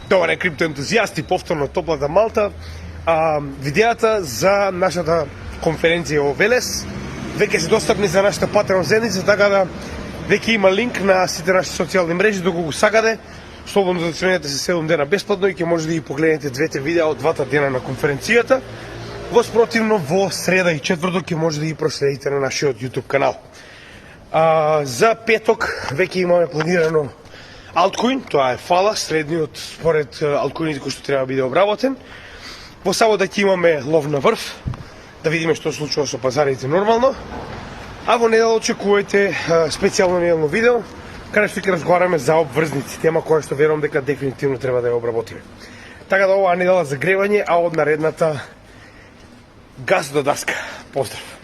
Добре, криптоентузијасти, повторно топлата Малта. Видеата за нашата конференција во Велес веќе се достапни за нашата Patreon заедница, така да веќе има линк на сите наши социјални мрежи, доколку сакате. Слободно зачленете се 7 дена бесплатно и ќе може да ги погледнете двете видеа од двата дена на конференцијата. Во спротивно, во среда и четврток ќе може да ги проследите на нашиот YouTube канал. За петок веќе имаме планирано Altcoin, тоа е фала, средниот според алткоините кои што треба да биде обработен. Во сабота ќе имаме лов на врв, да видиме што се случува со пазарите нормално. А во недела очекувајте специјално неделно видео, каде што ќе разговараме за обврзници, тема која што верувам дека дефинитивно треба да ја обработиме. Така да оваа недела за гревање, а од наредната газ до даска. Поздрав!